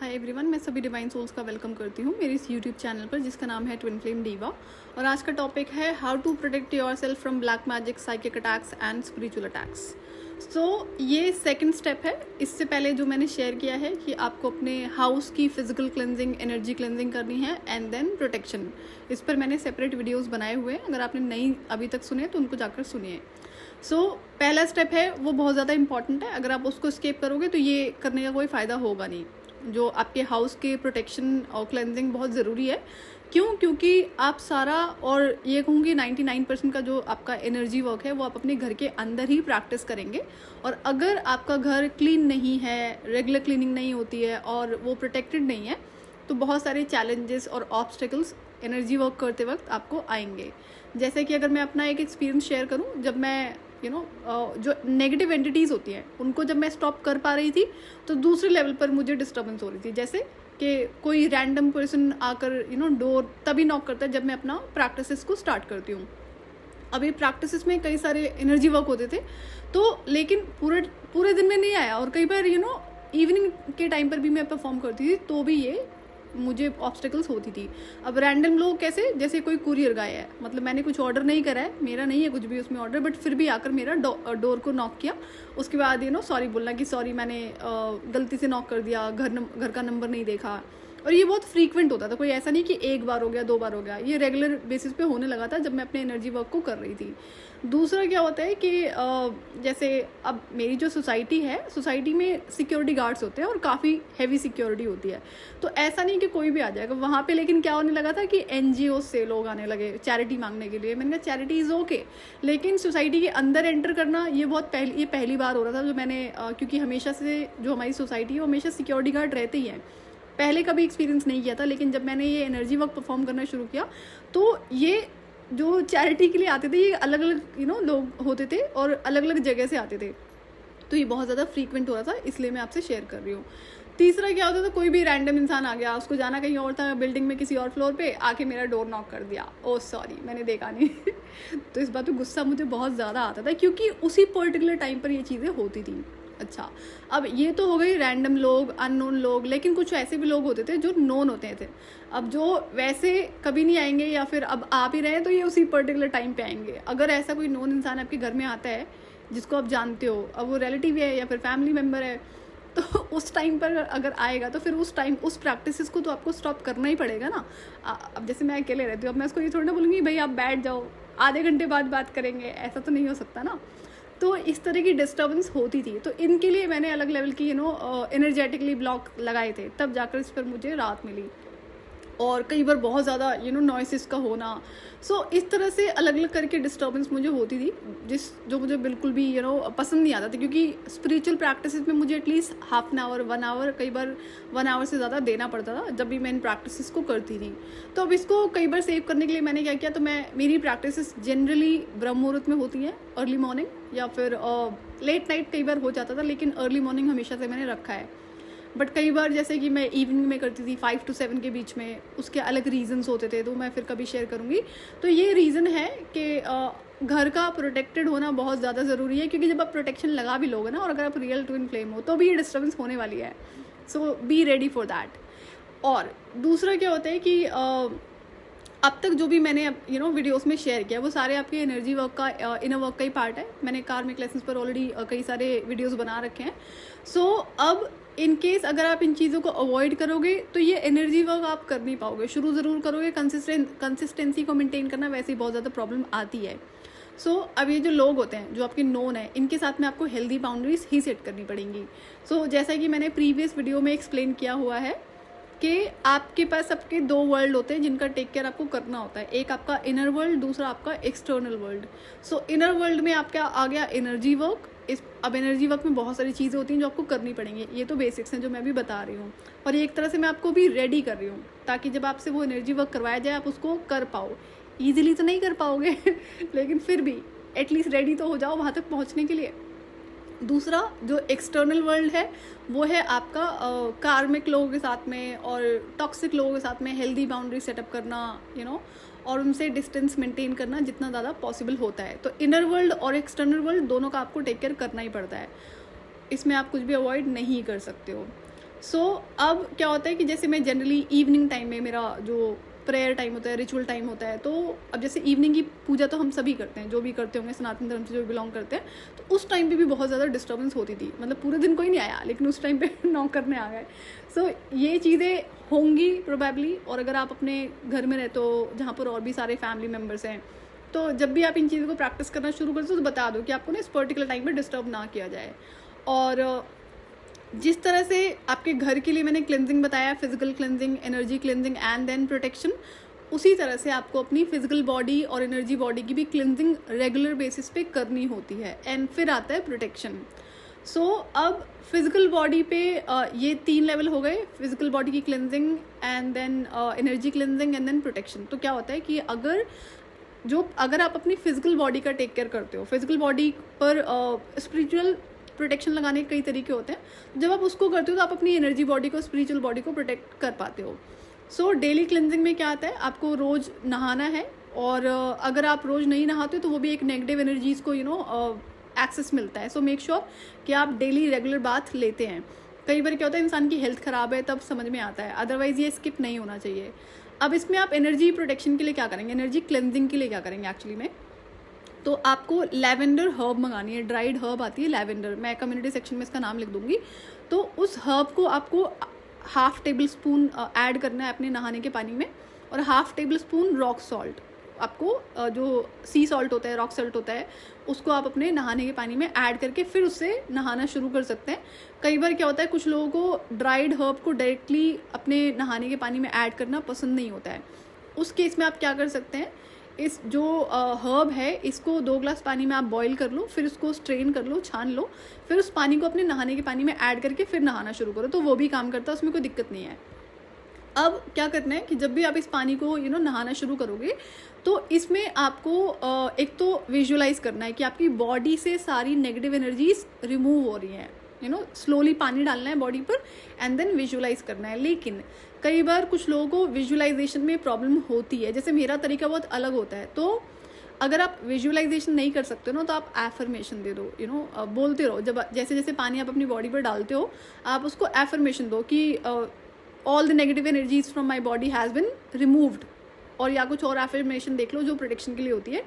Hi everyone, मैं सभी divine souls का वेलकम करती हूँ मेरे इस यूट्यूब चैनल पर जिसका नाम है ट्विन फ्लेम डीवा। और आज का टॉपिक है how to protect your self from black magic, psychic attacks and spiritual attacks. So ये सेकंड स्टेप है। इससे पहले जो मैंने शेयर किया है कि आपको अपने हाउस की फिजिकल क्लेंजिंग, एनर्जी क्लेंजिंग करनी है एंड देन प्रोटेक्शन। इस पर मैंने सेपरेट वीडियोज़ बनाए हुए हैं, अगर आपने नहीं अभी तक सुने तो उनको जाकर सुनिए। पहला स्टेप है वो बहुत ज़्यादा इंपॉर्टेंट है। अगर आप उसको स्किप करोगे तो ये करने का कोई फ़ायदा होगा नहीं। जो आपके हाउस के प्रोटेक्शन और क्लेंजिंग बहुत ज़रूरी है। क्योंकि आप सारा, और ये कहूँगी 99% का जो आपका एनर्जी वर्क है वो आप अपने घर के अंदर ही प्रैक्टिस करेंगे। और अगर आपका घर क्लीन नहीं है, रेगुलर क्लीनिंग नहीं होती है और वो प्रोटेक्टेड नहीं है, तो बहुत सारे चैलेंजेस और ऑब्स्टिकल्स एनर्जी वर्क करते वक्त आपको आएंगे। जैसे कि अगर मैं अपना एक एक्सपीरियंस शेयर करूँ, जब मैं जो नेगेटिव एंटिटीज़ होती हैं उनको जब मैं स्टॉप कर पा रही थी तो दूसरे लेवल पर मुझे डिस्टर्बेंस हो रही थी। जैसे कि कोई रैंडम पर्सन आकर डोर तभी नॉक करता है जब मैं अपना प्रैक्टिसेस को स्टार्ट करती हूँ। अभी प्रैक्टिसेस में कई सारे एनर्जी वर्क होते थे, तो लेकिन पूरे दिन में नहीं आया। और कई बार इवनिंग के टाइम पर भी मैं परफॉर्म करती थी तो भी ये मुझे ऑब्स्टिकल्स होती थी। अब रैंडम लोग कैसे, जैसे कोई कुरियर गाय है, मतलब मैंने कुछ ऑर्डर नहीं करा है, मेरा नहीं है कुछ भी उसमें ऑर्डर, बट फिर भी आकर मेरा डोर को नॉक किया। उसके बाद सॉरी बोलना कि सॉरी मैंने गलती से नॉक कर दिया, घर का नंबर नहीं देखा। और ये बहुत फ्रीक्वेंट होता था, कोई ऐसा नहीं कि एक बार हो गया, 2 बार हो गया, ये रेगुलर बेसिस पे होने लगा था जब मैं अपने एनर्जी वर्क को कर रही थी। दूसरा क्या होता है कि जैसे अब मेरी जो सोसाइटी है, सोसाइटी में सिक्योरिटी गार्ड्स होते हैं और काफ़ी हैवी सिक्योरिटी होती है, तो ऐसा नहीं कि कोई भी आ जाएगा वहाँ पे। लेकिन क्या होने लगा था कि NGO से लोग आने लगे चैरिटी मांगने के लिए। मैंने कहा चैरिटी इज़ ओके, लेकिन सोसाइटी के अंदर एंटर करना ये पहली बार हो रहा था जो मैंने क्योंकि हमेशा से जो हमारी सोसाइटी है वो हमेशा सिक्योरिटी गार्ड रहते ही हैं। पहले कभी एक्सपीरियंस नहीं किया था, लेकिन जब मैंने ये एनर्जी वर्क परफॉर्म करना शुरू किया तो ये जो चैरिटी के लिए आते थे ये अलग अलग लोग होते थे और अलग अलग जगह से आते थे, तो ये बहुत ज़्यादा फ्रीक्वेंट हो रहा था, इसलिए मैं आपसे शेयर कर रही हूँ। तीसरा क्या होता था, कोई भी रैंडम इंसान आ गया, उसको जाना कहीं और था, बिल्डिंग में किसी और फ्लोर पे, आके मेरा डोर नॉक कर दिया, ओह सॉरी मैंने देखा नहीं तो इस बात पे गुस्सा मुझे बहुत ज़्यादा आता था, क्योंकि उसी पर्टिकुलर टाइम पर ये चीज़ें होती थी। अच्छा, अब ये तो हो गई रैंडम लोग, अननोन लोग, लेकिन कुछ ऐसे भी लोग होते थे जो नोन होते थे। अब जो वैसे कभी नहीं आएंगे या फिर अब आ भी रहे हैं तो ये उसी पर्टिकुलर टाइम पे आएंगे। अगर ऐसा कोई नोन इंसान आपके घर में आता है जिसको आप जानते हो, अब वो रिलेटिव है या फिर फैमिली मेम्बर है, तो उस टाइम पर अगर आएगा तो फिर उस टाइम उस प्रैक्टिसेस को तो आपको स्टॉप करना ही पड़ेगा ना। अब जैसे मैं अकेले रहती हूँ, अब मैं उसको ये थोड़ी ना बोलूँगी भाई आप बैठ जाओ, आधे घंटे बाद बात करेंगे, ऐसा तो नहीं हो सकता ना। तो इस तरह की डिस्टर्बेंस होती थी, तो इनके लिए मैंने अलग लेवल की एनर्जेटिकली ब्लॉक लगाए थे, तब जाकर इस पर मुझे राहत मिली। और कई बार बहुत ज़्यादा नॉइसेस का होना, इस तरह से अलग अलग करके डिस्टर्बेंस मुझे होती थी, जो मुझे बिल्कुल भी पसंद नहीं आता था। क्योंकि स्पिरिचुअल प्रैक्टिसेस में मुझे at least half an hour, 1 hour, कई बार 1 आवर से ज़्यादा देना पड़ता था जब भी मैं इन प्रैक्टिसेस को करती थी। तो अब इसको कई बार सेव करने के लिए मैंने क्या किया, तो मेरी प्रैक्टिसेस जनरली ब्रह्म मुहूर्त में होती हैं, अर्ली मॉर्निंग या फिर लेट नाइट कई बार हो जाता था, लेकिन अर्ली मॉर्निंग हमेशा से मैंने रखा है। बट कई बार जैसे कि मैं इवनिंग में करती थी 5 to 7 के बीच में, उसके अलग रीजंस होते थे, तो मैं फिर कभी शेयर करूँगी। तो ये रीज़न है कि घर का प्रोटेक्टेड होना बहुत ज़्यादा ज़रूरी है, क्योंकि जब आप प्रोटेक्शन लगा भी लोगे ना, और अगर आप रियल ट्विन फ्लेम हो तो भी ये डिस्टर्बेंस होने वाली है। सो बी रेडी फॉर दैट। और दूसरा क्या होता है कि अब तक जो भी मैंने वीडियोस में शेयर किया वो सारे आपके एनर्जी वर्क का, इनर वर्क का ही पार्ट है। मैंने कार्मिक लेसन्स पर ऑलरेडी कई सारे वीडियोस बना रखे हैं। अब इन केस अगर आप इन चीज़ों को अवॉइड करोगे तो ये एनर्जी वर्क आप कर नहीं पाओगे। शुरू ज़रूर करोगे, कंसिस्टेंसी को मेंटेन करना वैसे ही बहुत ज़्यादा प्रॉब्लम आती है। अब ये जो लोग होते हैं जो आपके नोन है, इनके साथ में आपको हेल्दी बाउंड्रीज ही सेट करनी पड़ेंगी। जैसा कि मैंने प्रीवियस वीडियो में एक्सप्लेन किया हुआ है कि आपके पास सबके 2 वर्ल्ड होते हैं जिनका टेक केयर आपको करना होता है। एक आपका इनर वर्ल्ड, दूसरा आपका एक्सटर्नल वर्ल्ड। इनर वर्ल्ड में आपका आ गया एनर्जी वर्क। अब एनर्जी वर्क में बहुत सारी चीज़ें होती हैं जो आपको करनी पड़ेंगी, ये तो बेसिक्स हैं जो मैं भी बता रही हूँ, और ये एक तरह से मैं आपको भी रेडी कर रही हूँ ताकि जब आपसे वो एनर्जी वर्क करवाया जाए आप उसको कर पाओ। ईजिली तो नहीं कर पाओगे लेकिन फिर भी एटलीस्ट रेडी तो हो जाओ वहाँ तक पहुँचने के लिए। दूसरा जो एक्सटर्नल वर्ल्ड है वो है आपका कार्मिक लोगों के साथ में और टॉक्सिक लोगों के साथ में हेल्दी बाउंड्री सेटअप करना, और उनसे डिस्टेंस मेंटेन करना जितना ज़्यादा पॉसिबल होता है। तो इनर वर्ल्ड और एक्सटर्नल वर्ल्ड दोनों का आपको टेक केयर करना ही पड़ता है, इसमें आप कुछ भी अवॉइड नहीं कर सकते हो। अब क्या होता है कि जैसे मैं जनरली इवनिंग टाइम में मेरा जो प्रेयर टाइम होता है, रिचुअल टाइम होता है, तो अब जैसे इवनिंग की पूजा तो हम सभी करते हैं, जो भी करते होंगे सनातन धर्म से जो बिलोंग करते हैं, तो उस टाइम पे भी बहुत ज़्यादा डिस्टर्बेंस होती थी। मतलब पूरे दिन कोई नहीं आया, लेकिन उस टाइम पे नॉक करने आ गए। ये चीज़ें होंगी प्रोबेबली। और अगर आप अपने घर में रहते हो जहाँ पर और भी सारे फैमिली मेम्बर्स हैं, तो जब भी आप इन चीज़ों को प्रैक्टिस करना शुरू करते हो तो बता दो कि आपको ना इस पर्टिकुलर टाइम में डिस्टर्ब ना किया जाए। और जिस तरह से आपके घर के लिए मैंने क्लेंजिंग बताया, physical cleansing, energy cleansing and then protection, उसी तरह से आपको अपनी फिजिकल बॉडी और एनर्जी बॉडी की भी क्लेंजिंग रेगुलर बेसिस पे करनी होती है। एंड फिर आता है प्रोटेक्शन। अब फिजिकल बॉडी पे ये 3 लेवल हो गए, फिजिकल बॉडी की cleansing and then energy cleansing and then protection. तो क्या होता है कि अगर आप अपनी फिजिकल बॉडी का टेक केयर करते हो, फिजिकल बॉडी पर स्पिरिचुअल प्रोटेक्शन लगाने के कई तरीके होते हैं। जब आप उसको करते हो तो आप अपनी एनर्जी बॉडी को, स्पिरिचुअल बॉडी को प्रोटेक्ट कर पाते हो। डेली क्लेंजिंग में क्या आता है, आपको रोज़ नहाना है। और अगर आप रोज़ नहीं नहाते तो वो भी एक नेगेटिव एनर्जीज़ को एक्सेस मिलता है। मेक श्योर कि आप डेली रेगुलर बाथ लेते हैं। कई बार क्या होता है, इंसान की हेल्थ ख़राब है तब समझ में आता है, अदरवाइज़ ये स्किप नहीं होना चाहिए। अब इसमें आप एनर्जी प्रोटेक्शन के लिए क्या करेंगे, एनर्जी क्लेंजिंग के लिए क्या करेंगे एक्चुअली में, तो आपको लैवेंडर हर्ब मंगानी है। ड्राइड हर्ब आती है लैवेंडर, मैं कम्युनिटी सेक्शन में इसका नाम लिख दूंगी। तो उस हर्ब को आपको ½ टेबल स्पून ऐड करना है अपने नहाने के पानी में, और ½ टेबल स्पून रॉक सॉल्ट, आपको जो सी सॉल्ट होता है, रॉक सॉल्ट होता है, उसको आप अपने नहाने के पानी में ऐड करके फिर उससे नहाना शुरू कर सकते हैं। कई बार क्या होता है, कुछ लोगों को ड्राइड हर्ब को डायरेक्टली अपने नहाने के पानी में ऐड करना पसंद नहीं होता है। उस केस में आप क्या कर सकते हैं, इस जो हर्ब है इसको 2 ग्लास पानी में आप बॉईल कर लो, फिर उसको स्ट्रेन कर लो, छान लो, फिर उस पानी को अपने नहाने के पानी में ऐड करके फिर नहाना शुरू करो, तो वो भी काम करता है, उसमें कोई दिक्कत नहीं है। अब क्या करना है कि जब भी आप इस पानी को नहाना शुरू करोगे तो इसमें आपको एक तो विजुअलाइज करना है कि आपकी बॉडी से सारी नेगेटिव एनर्जीज रिमूव हो रही हैं। स्लोली पानी डालना है बॉडी पर एंड देन विजुअलाइज करना है। लेकिन कई बार कुछ लोगों को विजुअलाइजेशन में प्रॉब्लम होती है, जैसे मेरा तरीका बहुत अलग होता है। तो अगर आप विजुअलाइजेशन नहीं कर सकते हो ना, तो आप एफर्मेशन दे दो, बोलते रहो। जैसे जैसे पानी आप अपनी बॉडी पर डालते हो, आप उसको एफर्मेशन दो कि all the negative energies from my body has been removed, और या कुछ और एफर्मेशन देख लो जो प्रोटेक्शन के लिए होती है।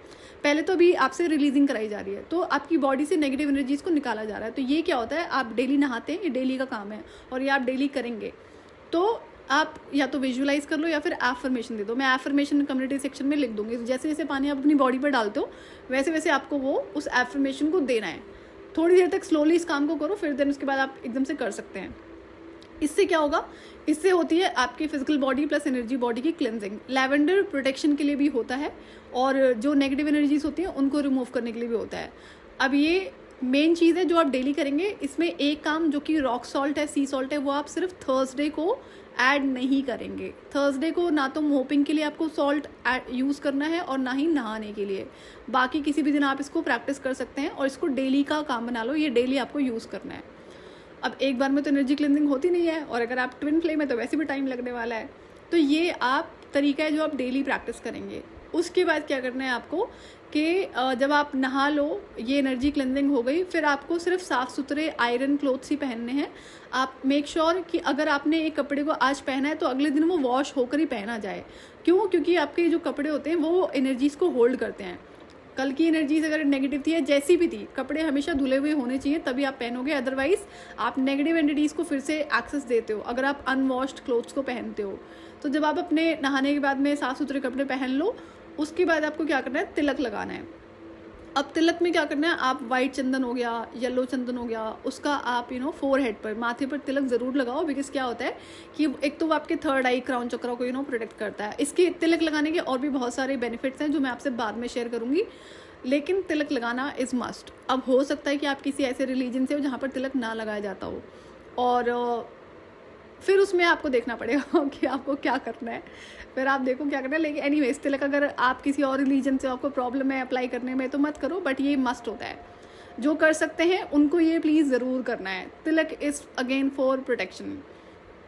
पहले तो अभी आपसे रिलीजिंग कराई जा रही है, तो आपकी बॉडी से नेगेटिव एनर्जीज को निकाला जा रहा है। तो ये क्या होता है, आप डेली नहाते हैं, ये डेली का काम है और ये आप डेली करेंगे। तो आप या तो विजुअलाइज कर लो या फिर एफर्मेशन दे दो। मैं एफर्मेशन कम्युनिटी सेक्शन में लिख दूंगी। जैसे जैसे पानी आप अपनी बॉडी पर डालते हो वैसे वैसे आपको वो उस एफर्मेशन को देना है। थोड़ी देर तक स्लोली इस काम को करो, फिर देन उसके बाद आप एकदम से कर सकते हैं। इससे क्या होगा, इससे होती है आपकी physical body plus energy body की क्लेंजिंग। लैवेंडर प्रोटेक्शन के लिए भी होता है और जो नेगेटिव एनर्जीज होती हैं उनको रिमूव करने के लिए भी होता है। अब ये मेन चीज़ है जो आप डेली करेंगे। इसमें एक काम जो कि रॉक सॉल्ट है, सी सॉल्ट है, वो आप सिर्फ थर्सडे को ऐड नहीं करेंगे। थर्सडे को ना तो मोपिंग के लिए आपको सॉल्ट यूज़ करना है और ना ही नहाने के लिए। बाकी किसी भी दिन आप इसको प्रैक्टिस कर सकते हैं और इसको डेली का काम बना लो, ये डेली आपको यूज़ करना है। अब एक बार में तो एनर्जी क्लेंजिंग होती नहीं है, और अगर आप ट्विन फ्लेम है तो वैसे भी टाइम लगने वाला है। तो ये आप तरीका है जो आप डेली प्रैक्टिस करेंगे। उसके बाद क्या करना है आपको कि जब आप नहा लो, ये एनर्जी क्लेंजिंग हो गई, फिर आपको सिर्फ साफ़ सुथरे आयरन क्लोथ्स ही पहनने हैं। आप मेक श्योर कि अगर आपने एक कपड़े को आज पहना है तो अगले दिन वो वॉश होकर ही पहना जाए। क्यों? क्योंकि आपके जो कपड़े होते हैं वो एनर्जीज़ को होल्ड करते हैं। कल की एनर्जीज अगर नेगेटिव थी या जैसी भी थी, कपड़े हमेशा धुले हुए होने चाहिए तभी आप पहनोगे, अदरवाइज आप नेगेटिव एनर्जीज को फिर से एक्सेस देते हो अगर आप अनवॉश्ड क्लोथ्स को पहनते हो। तो जब आप अपने नहाने के बाद में साफ़ सुथरे कपड़े पहन लो, उसके बाद आपको क्या करना है, तिलक लगाना है। अब तिलक में क्या करना है, आप वाइट चंदन हो गया, येलो चंदन हो गया, उसका आप फोरहेड पर, माथे पर तिलक ज़रूर लगाओ। बिकॉज क्या होता है कि एक तो वो आपके थर्ड आई क्राउन चक्र को प्रोटेक्ट करता है। इसके तिलक लगाने के और भी बहुत सारे बेनिफिट्स हैं जो मैं आपसे बाद में शेयर करूँगी, लेकिन तिलक लगाना इज़ मस्ट। अब हो सकता है कि आप किसी ऐसे रिलीजन से हो जहाँ पर तिलक ना लगाया जाता हो, और फिर उसमें आपको देखना पड़ेगा कि आपको क्या करना है, फिर आप देखो क्या करना है। लेकिन एनीवेज तिलक अगर आप किसी और रिलीजन से आपको प्रॉब्लम है अप्लाई करने में तो मत करो, बट ये मस्ट होता है। जो कर सकते हैं उनको ये प्लीज़ ज़रूर करना है। तिलक इज़ अगेन फॉर प्रोटेक्शन।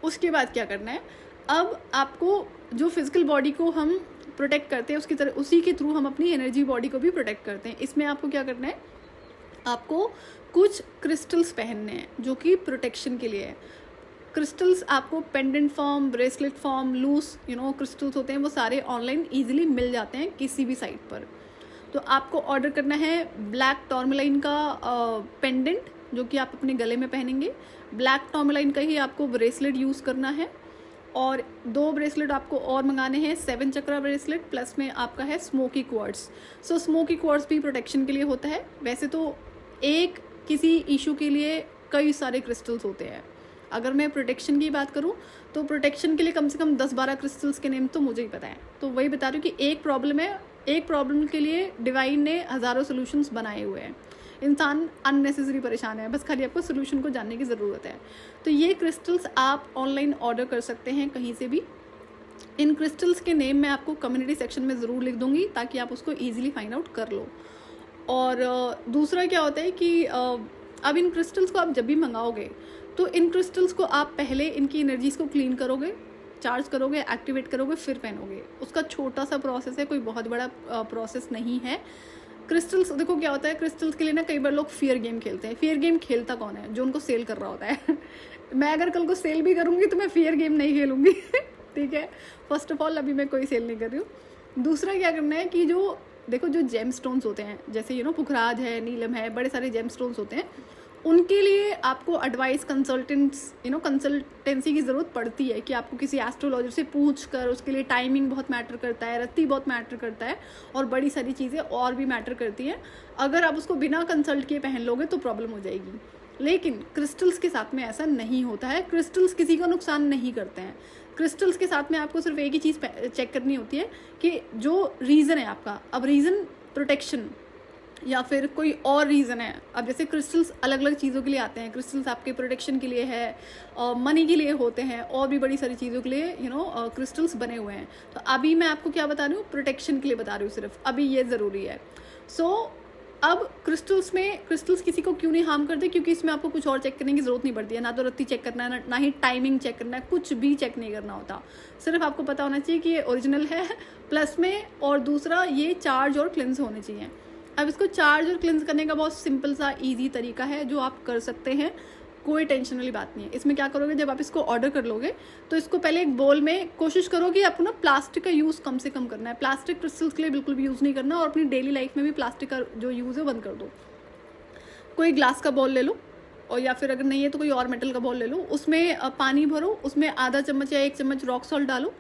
उसके बाद क्या करना है, अब आपको जो फिजिकल बॉडी को हम प्रोटेक्ट करते हैं उसकी तरह, उसी के थ्रू हम अपनी एनर्जी बॉडी को भी प्रोटेक्ट करते हैं। इसमें आपको क्या करना है, आपको कुछ क्रिस्टल्स पहनने हैं जो कि प्रोटेक्शन के लिए है। क्रिस्टल्स आपको pendant form, bracelet form, loose crystals होते हैं, वो सारे ऑनलाइन ईजिली मिल जाते हैं किसी भी साइट पर। तो आपको ऑर्डर करना है ब्लैक टॉर्मलाइन का पेंडेंट, जो कि आप अपने गले में पहनेंगे। ब्लैक टॉर्मलाइन का ही आपको ब्रेसलेट यूज़ करना है, और 2 ब्रेसलेट आपको और मंगाने हैं, 7 चक्रा ब्रेसलेट, प्लस में आपका है स्मोकी क्वार्ट्स। सो स्मोकी क्वार्ट्स भी प्रोटेक्शन के लिए होता है। वैसे तो एक किसी इशू के लिए कई सारे क्रिस्टल्स होते हैं। अगर मैं प्रोटेक्शन की बात करूं तो प्रोटेक्शन के लिए कम से कम 10-12 क्रिस्टल्स के नेम तो मुझे ही पता है। तो वही बता रही हूँ कि एक प्रॉब्लम है, एक प्रॉब्लम के लिए डिवाइन ने हज़ारों सोल्यूशंस बनाए हुए हैं। इंसान अननेसेसरी परेशान है, बस खाली आपको सोल्यूशन को जानने की ज़रूरत है। तो ये क्रिस्टल्स आप ऑनलाइन ऑर्डर कर सकते हैं कहीं से भी। इन क्रिस्टल्स के नेम मैं आपको कम्युनिटी सेक्शन में ज़रूर लिख दूंगी, ताकि आप उसको ईजिली फाइंड आउट कर लो। और दूसरा क्या होता है कि अब इन क्रिस्टल्स को आप जब भी मंगाओगे तो इन क्रिस्टल्स को आप पहले इनकी एनर्जीज को क्लीन करोगे, चार्ज करोगे, एक्टिवेट करोगे, फिर पहनोगे। उसका छोटा सा प्रोसेस है, कोई बहुत बड़ा प्रोसेस नहीं है। क्रिस्टल्स देखो क्या होता है, क्रिस्टल्स के लिए ना कई बार लोग फियर गेम खेलते हैं। फियर गेम खेलता कौन है? जो उनको सेल कर रहा होता है। मैं अगर कल को सेल भी करूँगी तो मैं फियर गेम नहीं खेलूँगी। ठीक है, फर्स्ट ऑफ ऑल अभी मैं कोई सेल नहीं कर रही हूँ। दूसरा क्या करना है कि जो देखो जो जेम स्टोन्स होते हैं, जैसे पुखराज है, नीलम है, बड़े सारे जेम स्टोन्स होते हैं, उनके लिए आपको एडवाइस कंसल्टेंसी की ज़रूरत पड़ती है कि आपको किसी एस्ट्रोलॉजर से पूछ कर, उसके लिए टाइमिंग बहुत मैटर करता है, रत्ती बहुत मैटर करता है, और बड़ी सारी चीज़ें और भी मैटर करती हैं। अगर आप उसको बिना कंसल्ट किए पहन लोगे तो प्रॉब्लम हो जाएगी। लेकिन क्रिस्टल्स के साथ में ऐसा नहीं होता है। क्रिस्टल्स किसी का नुकसान नहीं करते हैं। क्रिस्टल्स के साथ में आपको सिर्फ एक ही चीज़ चेक करनी होती है कि जो रीज़न है आपका, अब रीज़न प्रोटेक्शन या फिर कोई और रीज़न है। अब जैसे क्रिस्टल्स अलग अलग चीज़ों के लिए आते हैं। क्रिस्टल्स आपके प्रोटेक्शन के लिए है, मनी के लिए होते हैं, और भी बड़ी सारी चीज़ों के लिए क्रिस्टल्स बने हुए हैं। तो अभी मैं आपको क्या बता रही हूँ, प्रोटेक्शन के लिए बता रही हूँ सिर्फ, अभी ये ज़रूरी है। अब क्रिस्टल्स किसी को क्यों नहीं हार्म करते, क्योंकि इसमें आपको कुछ और चेक करने की ज़रूरत नहीं पड़ती है। ना तो रत्ती चेक करना है, ना ही टाइमिंग चेक करना है, कुछ भी चेक नहीं करना होता। सिर्फ आपको पता होना चाहिए कि ये ओरिजिनल है, प्लस में, और दूसरा ये चार्ज और क्लिन्स होने चाहिए। अब इसको चार्ज और क्लिन्स करने का बहुत सिंपल सा ईजी तरीका है जो आप कर सकते हैं, कोई टेंशन वाली बात नहीं है। इसमें क्या करोगे, जब आप इसको ऑर्डर कर लोगे तो इसको पहले एक बोल में कोशिश करो कि आपको प्लास्टिक का यूज़ कम से कम करना है। प्लास्टिक क्रिस्टल्स के लिए बिल्कुल भी यूज़ नहीं करना, और अपनी डेली लाइफ में भी प्लास्टिक का जो यूज़ है बंद कर दो। कोई ग्लास का बॉल ले लो, और या फिर अगर नहीं है तो कोई और मेटल का बॉल ले लो, उसमें पानी भरो, उसमें आधा चम्मच या 1 चम्मच रॉक सॉल्ट डालो,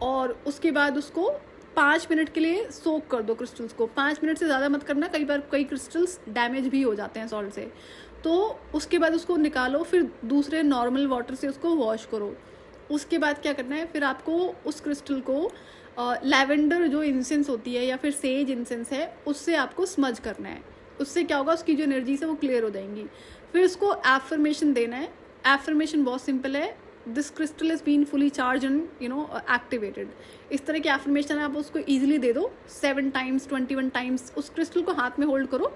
और उसके बाद उसको 5 मिनट के लिए सोक कर दो क्रिस्टल्स को। 5 मिनट से ज़्यादा मत करना, कई बार कई क्रिस्टल्स डैमेज भी हो जाते हैं सॉल्ट से। तो उसके बाद उसको निकालो, फिर दूसरे नॉर्मल वाटर से उसको वॉश करो। उसके बाद क्या करना है, फिर आपको उस क्रिस्टल को लैवेंडर जो इंसेंस होती है या फिर सेज इंसेंस है, उससे आपको स्मज करना है। उससे क्या होगा, उसकी जो एनर्जीज है वो क्लियर हो जाएंगी। फिर उसको एफर्मेशन देना है। एफर्मेशन बहुत सिंपल है, this crystal is been fully charged and activated. इस तरह की एफर्मेशन आप उसको ईजिली दे दो 7 टाइम्स 21 टाइम्स। उस क्रिस्टल को हाथ में होल्ड करो,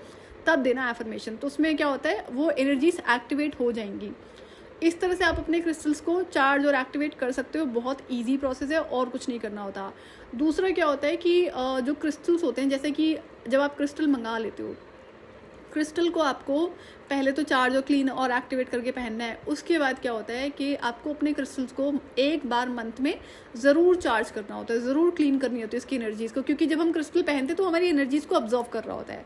तब देना एफर्मेशन। तो उसमें क्या होता है, वो एनर्जीज एक्टिवेट हो जाएंगी। इस तरह से आप अपने क्रिस्टल्स को चार्ज और एक्टिवेट कर सकते हो। बहुत इजी प्रोसेस है, और कुछ नहीं करना होता। दूसरा क्या होता है कि जो क्रिस्टल्स होते हैं, जैसे कि जब आप क्रिस्टल मंगा लेते हो, क्रिस्टल को आपको पहले तो चार्ज और क्लीन और एक्टिवेट करके पहनना है। उसके बाद क्या होता है कि आपको अपने क्रिस्टल्स को एक बार मंथ में ज़रूर चार्ज करना होता है, ज़रूर क्लीन करनी होती है इसकी एनर्जीज़ को, क्योंकि जब हम क्रिस्टल पहनते हैं तो हमारी एनर्जीज़ को ऑब्जर्व कर रहा होता है,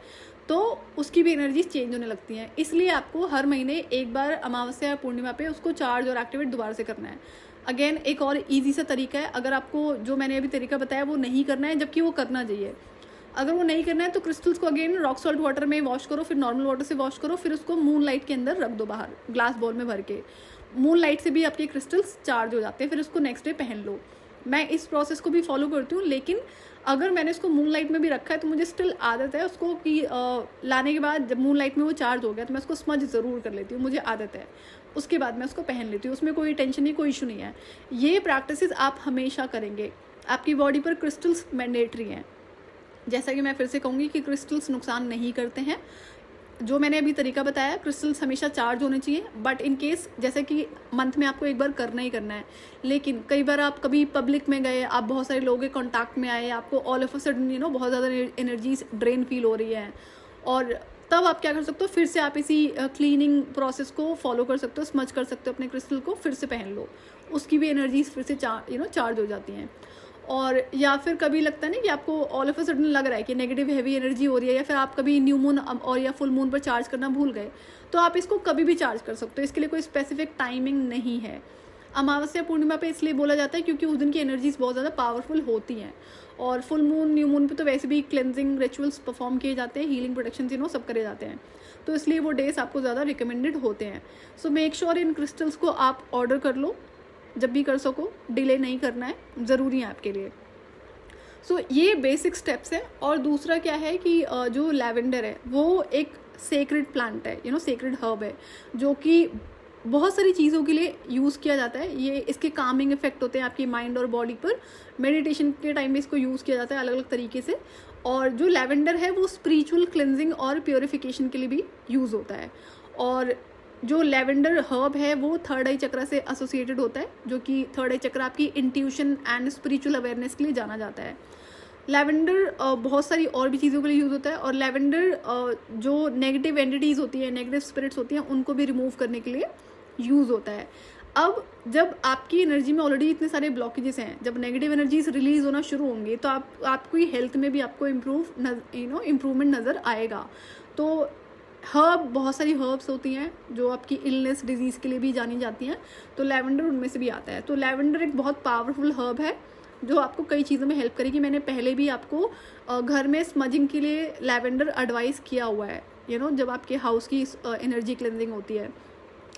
तो उसकी भी एनर्जीज चेंज होने लगती हैं। इसलिए आपको हर महीने एक बार अमावस्या या पूर्णिमा पे उसको चार्ज और एक्टिवेट दोबारा से करना है। अगेन एक और ईजी सा तरीका है, अगर आपको जो मैंने अभी तरीका बताया वो नहीं करना है, जबकि वो करना चाहिए। अगर वो नहीं करना है तो क्रिस्टल्स को अगेन रॉक सॉल्ट वाटर में वॉश करो, फिर नॉर्मल वाटर से वॉश करो, फिर उसको मून लाइट के अंदर रख दो बाहर ग्लास बॉल में भर के। मून लाइट से भी आपके क्रिस्टल्स चार्ज हो जाते हैं, फिर उसको नेक्स्ट डे पहन लो। मैं इस प्रोसेस को भी फॉलो करती हूँ, लेकिन अगर मैंने इसको मून लाइट में भी रखा है तो मुझे स्टिल आदत है उसको कि लाने के बाद जब मून लाइट में वो चार्ज हो गया तो मैं उसको स्मज ज़रूर कर लेती हूँ, मुझे आदत है। उसके बाद मैं उसको पहन लेती हूँ, उसमें कोई टेंशन नहीं, कोई इशू नहीं है। ये प्रैक्टिसेस आप हमेशा करेंगे। आपकी बॉडी पर क्रिस्टल्स मैंडेटरी हैं। जैसा कि मैं फिर से कहूँगी कि क्रिस्टल्स नुकसान नहीं करते हैं। जो मैंने अभी तरीका बताया, क्रिस्टल्स हमेशा चार्ज होने चाहिए, बट इन केस जैसे कि मंथ में आपको एक बार करना ही करना है। लेकिन कई बार आप कभी पब्लिक में गए, आप बहुत सारे लोगों के कांटेक्ट में आए, आपको ऑल ऑफ अ सडन बहुत ज़्यादा एनर्जीज ड्रेन फील हो रही है, और तब आप क्या कर सकते हो, फिर से आप इसी क्लीनिंग प्रोसेस को फॉलो कर सकते हो, स्मच कर सकते हो अपने क्रिस्टल को, फिर से पहन लो, उसकी भी एनर्जीज फिर से चार्ज हो जाती हैं। और या फिर कभी लगता है ना कि आपको ऑल ऑफ अ सडन लग रहा है कि नेगेटिव हैवी एनर्जी हो रही है, या फिर आप कभी न्यू मून और या फुल मून पर चार्ज करना भूल गए, तो आप इसको कभी भी चार्ज कर सकते हो। इसके लिए कोई स्पेसिफिक टाइमिंग नहीं है। अमावस्या पूर्णिमा पे इसलिए बोला जाता है क्योंकि उस दिन की एनर्जीज बहुत ज़्यादा पावरफुल होती हैं, और फुल मून न्यू मून पे तो वैसे भी क्लेंजिंग रिचुअल्स परफॉर्म किए जाते हैं, हीलिंग प्रोटेक्शन सब करे जाते हैं, तो इसलिए वो डेज आपको ज़्यादा रिकमेंडेड होते हैं। So make sure in crystals को आप ऑर्डर कर लो जब भी कर सको, डिले नहीं करना है, ज़रूरी है आपके लिए। सो ये बेसिक स्टेप्स है। और दूसरा क्या है कि जो लैवेंडर है वो एक सेक्रेड प्लांट है, सेक्रेड हर्ब है, जो कि बहुत सारी चीज़ों के लिए यूज़ किया जाता है। ये इसके कामिंग इफेक्ट होते हैं आपकी माइंड और बॉडी पर। मेडिटेशन के टाइम में इसको यूज़ किया जाता है अलग अलग तरीके से। और जो लैवेंडर है वो स्पिरिचुअल क्लेंजिंग और प्योरिफिकेशन के लिए भी यूज़ होता है। और जो लैवेंडर हर्ब है वो थर्ड आई चक्र से एसोसिएटेड होता है, जो कि थर्ड आई चक्र आपकी इंट्यूशन एंड स्पिरिचुअल अवेयरनेस के लिए जाना जाता है। लैवेंडर बहुत सारी और भी चीज़ों के लिए यूज़ होता है। और लैवेंडर जो नेगेटिव एंटिटीज़ होती हैं, नेगेटिव स्पिरिट्स होती हैं, उनको भी रिमूव करने के लिए यूज़ होता है। अब जब आपकी एनर्जी में ऑलरेडी इतने सारे ब्लॉकेजेस हैं, जब नेगेटिव एनर्जीज रिलीज होना शुरू होंगी, तो आपकी हेल्थ में भी आपको इम्प्रूवमेंट नज़र आएगा। तो हर्ब, बहुत सारी हर्ब्स होती हैं जो आपकी इलनेस डिजीज़ के लिए भी जानी जाती हैं, तो लैवेंडर उनमें से भी आता है। तो लैवेंडर एक बहुत पावरफुल हर्ब है जो आपको कई चीज़ों में हेल्प करेगी। मैंने पहले भी आपको घर में स्मजिंग के लिए लैवेंडर एडवाइस किया हुआ है, जब आपके हाउस की एनर्जी क्लेंजिंग होती है।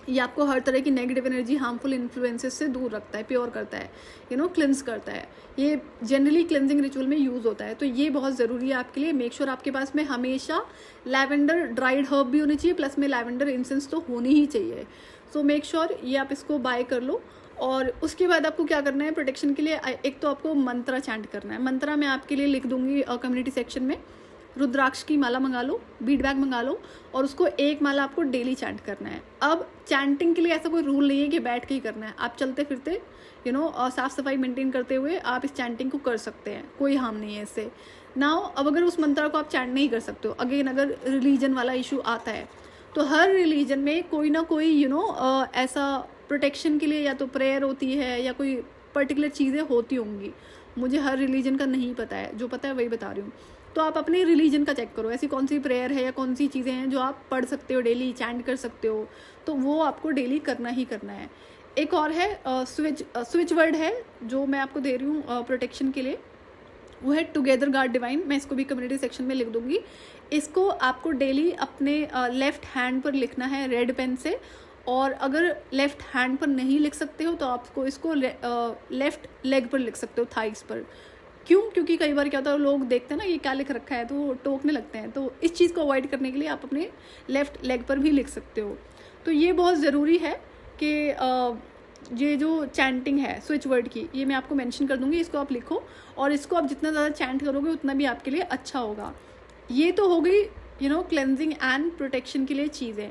ये आपको हर तरह की नेगेटिव एनर्जी, हार्मफुल इन्फ्लुएंसेस से दूर रखता है, प्योर करता है, क्लिंस करता है। ये जनरली क्लिंजिंग रिचुअल में यूज़ होता है, तो ये बहुत ज़रूरी है आपके लिए। मेक श्योर आपके पास में हमेशा लैवेंडर ड्राइड हर्ब भी होनी चाहिए, प्लस में लैवेंडर इंसेंस तो होनी ही चाहिए। सो मेक श्योर ये आप इसको बाय कर लो। और उसके बाद आपको क्या करना है प्रोटेक्शन के लिए, एक तो आपको मंत्रा चैंट करना है। मंत्रा मैं आपके लिए लिख दूंगी कम्युनिटी सेक्शन में। रुद्राक्ष की माला मंगा लो, बीट बैग मंगा लो, और उसको एक माला आपको डेली चैंट करना है। अब चैंटिंग के लिए ऐसा कोई रूल नहीं है कि बैठ के ही करना है, आप चलते फिरते साफ सफाई मेंटेन करते हुए आप इस चैंटिंग को कर सकते हैं, कोई हार्म नहीं है इससे। नाउ अब अगर उस मंत्रा को आप चैंट नहीं कर सकते हो, अगेन अगर रिलीजन वाला इशू आता है, तो हर रिलीजन में कोई ना कोई ऐसा प्रोटेक्शन के लिए या तो प्रेयर होती है या कोई पर्टिकुलर चीज़ें होती होंगी। मुझे हर रिलीजन का नहीं पता है, जो पता है वही बता रही हूँ। तो आप अपने रिलीजन का चेक करो, ऐसी कौन सी प्रेयर है या कौन सी चीज़ें हैं जो आप पढ़ सकते हो डेली, चैंट कर सकते हो, तो वो आपको डेली करना ही करना है। एक और है स्विच वर्ड है जो मैं आपको दे रही हूँ प्रोटेक्शन के लिए, वो है टुगेदर गार्ड डिवाइन। मैं इसको भी कम्युनिटी सेक्शन में लिख दूंगी। इसको आपको डेली अपने लेफ्ट हैंड पर लिखना है रेड पेन से, और अगर लेफ्ट हैंड पर नहीं लिख सकते हो तो आपको इसको लेफ्ट लेग पर लिख सकते हो, थाइस पर। क्यों? क्योंकि कई बार क्या होता है, लोग देखते हैं ना ये क्या लिख रखा है तो टोकने लगते हैं, तो इस चीज़ को अवॉइड करने के लिए आप अपने लेफ्ट लेग पर भी लिख सकते हो। तो ये बहुत ज़रूरी है कि ये जो चैंटिंग है स्विच वर्ड की, ये मैं आपको मेंशन कर दूंगी, इसको आप लिखो, और इसको आप जितना ज़्यादा चैंट करोगे उतना भी आपके लिए अच्छा होगा। ये तो हो गई क्लेंजिंग एंड प्रोटेक्शन के लिए चीज़ें।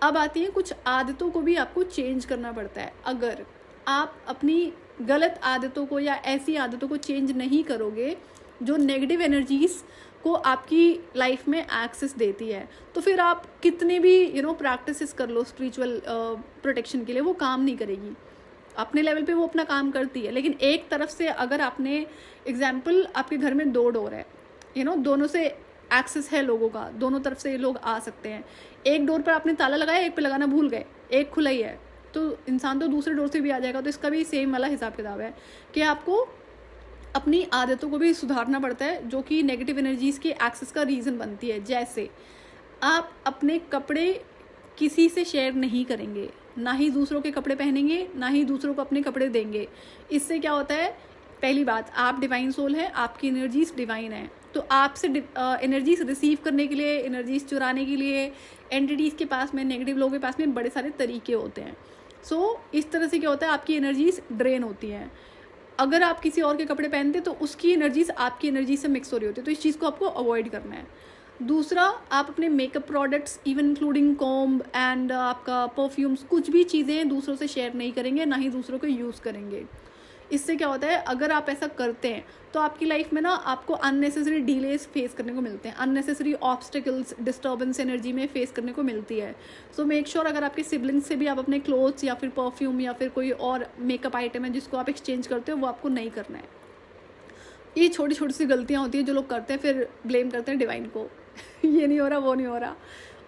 अब आती हैं कुछ आदतों को भी आपको चेंज करना पड़ता है। अगर आप अपनी गलत आदतों को या ऐसी आदतों को चेंज नहीं करोगे जो नेगेटिव एनर्जीज को आपकी लाइफ में एक्सेस देती है, तो फिर आप कितने भी प्रैक्टिसेस कर लो स्पिरिचुअल प्रोटेक्शन के लिए, वो काम नहीं करेगी। अपने लेवल पे वो अपना काम करती है, लेकिन एक तरफ से अगर आपने एग्जाम्पल, आपके घर में 2 डोर है, दोनों से एक्सेस है लोगों का, दोनों तरफ से लोग आ सकते हैं। एक डोर पर आपने ताला लगाया, एक पे लगाना भूल गए, एक खुला ही है, तो इंसान तो दूसरे डोर से भी आ जाएगा। तो इसका भी सेम वाला हिसाब किताब है कि आपको अपनी आदतों को भी सुधारना पड़ता है जो कि नेगेटिव एनर्जीज के एक्सेस का रीज़न बनती है। जैसे आप अपने कपड़े किसी से शेयर नहीं करेंगे, ना ही दूसरों के कपड़े पहनेंगे, ना ही दूसरों को अपने कपड़े देंगे। इससे क्या होता है, पहली बात, आप डिवाइन सोल है, आपकी एनर्जीज डिवाइन है, तो आपसे एनर्जीज रिसीव करने के लिए, एनर्जीज चुराने के लिए एंटिटीज़ के पास में, नेगेटिव लोगों के पास में बड़े सारे तरीके होते हैं। सो इस तरह से क्या होता है, आपकी एनर्जीज ड्रेन होती हैं। अगर आप किसी और के कपड़े पहनते तो उसकी एनर्जीज आपकी एनर्जी से मिक्स हो रही होती है, तो इस चीज़ को आपको अवॉइड करना है। दूसरा, आप अपने makeup products even including comb and आपका परफ्यूम्स, कुछ भी चीज़ें दूसरों से शेयर नहीं करेंगे, ना ही दूसरों को यूज़ करेंगे। इससे क्या होता है, अगर आप ऐसा करते हैं तो आपकी लाइफ में ना आपको अननेसेसरी डिलेज फेस करने को मिलते हैं, अननेसेसरी ऑब्स्टिकल्स, डिस्टर्बेंस एनर्जी में फेस करने को मिलती है। सो मेक श्योर अगर आपके सिबलिंग्स से भी आप अपने क्लोथ्स या फिर परफ्यूम या फिर कोई और मेकअप आइटम है जिसको आप एक्सचेंज करते हो, वो आपको नहीं करना है। ये छोटी छोटी सी गलतियाँ होती हैं जो लोग करते हैं, फिर ब्लेम करते हैं डिवाइन को ये नहीं हो रहा, वो नहीं हो रहा।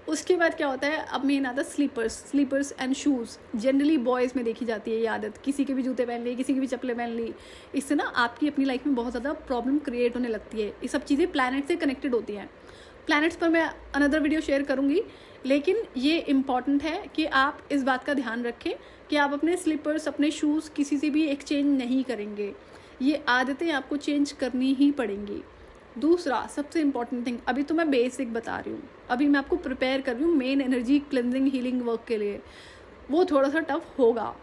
उसके बाद क्या होता है, अब मेन आता है slippers and shoes. Generally boys में देखी जाती है ये आदत, किसी के भी जूते पहन लिए, किसी की भी चप्पलें पहन ली। इससे ना आपकी अपनी लाइफ में बहुत ज़्यादा प्रॉब्लम क्रिएट होने लगती है। ये सब चीज़ें प्लैनेट से कनेक्टेड होती हैं। प्लैनेट्स पर मैं अनदर वीडियो शेयर करूँगी, लेकिन ये इम्पॉर्टेंट है कि आप इस बात का ध्यान रखें कि आप अपने स्लीपर्स, अपने शूज़ किसी से भी एक्सचेंज नहीं करेंगे। ये आदतें आपको चेंज करनी ही पड़ेंगी। दूसरा सबसे इम्पॉर्टेंट थिंग, अभी तो मैं बेसिक बता रही हूँ, अभी मैं आपको प्रिपेयर कर रही हूँ main energy cleansing healing work के लिए। वो थोड़ा सा टफ होगा,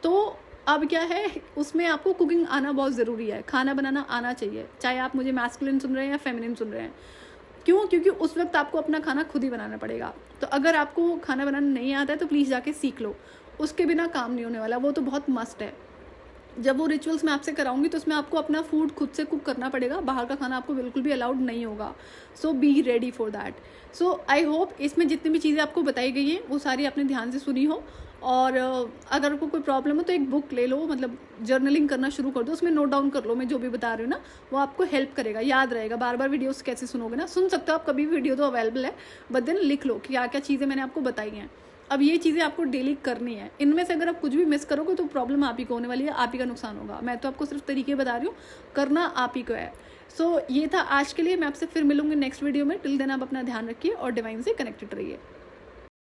तो अब क्या है, उसमें आपको कुकिंग आना बहुत ज़रूरी है, खाना बनाना आना चाहिए, चाहे आप मुझे मैस्कुलिन सुन रहे हैं या फेमिनिन सुन रहे हैं। क्यों? क्योंकि उस वक्त आपको अपना खाना खुद ही बनाना पड़ेगा। तो अगर आपको खाना बनाना नहीं आता है तो प्लीज़ जाके सीख लो, उसके बिना काम नहीं होने वाला, वो तो बहुत मस्ट है। जब वो रिचुअल्स मैं आपसे कराऊंगी तो उसमें आपको अपना फूड खुद से कुक करना पड़ेगा, बाहर का खाना आपको बिल्कुल भी अलाउड नहीं होगा। So be ready for that. So I hope इसमें जितनी भी चीज़ें आपको बताई गई हैं वो सारी आपने ध्यान से सुनी हो। और अगर आपको कोई प्रॉब्लम हो तो एक बुक ले लो, मतलब जर्नलिंग करना शुरू कर दो, उसमें नोट डाउन कर लो मैं जो भी बता रही हूँ ना, वो आपको हेल्प करेगा, याद रहेगा। बार बार वीडियोस कैसे सुनोगे ना, सुन सकते हो आप कभी भी, वीडियो तो अवेलेबल है, बट देन लिख लो कि क्या क्या चीज़ें मैंने आपको बताई हैं। अब ये चीज़ें आपको डेली करनी है, इनमें से अगर आप कुछ भी मिस करोगे तो प्रॉब्लम आप ही को होने वाली है, आप ही का नुकसान होगा। मैं तो आपको सिर्फ तरीके बता रही हूँ, करना आप ही को है। सो ये था आज के लिए, मैं आपसे फिर मिलूंगी नेक्स्ट वीडियो में। टिल देन आप अपना ध्यान रखिए और डिवाइन से कनेक्टेड रहिए।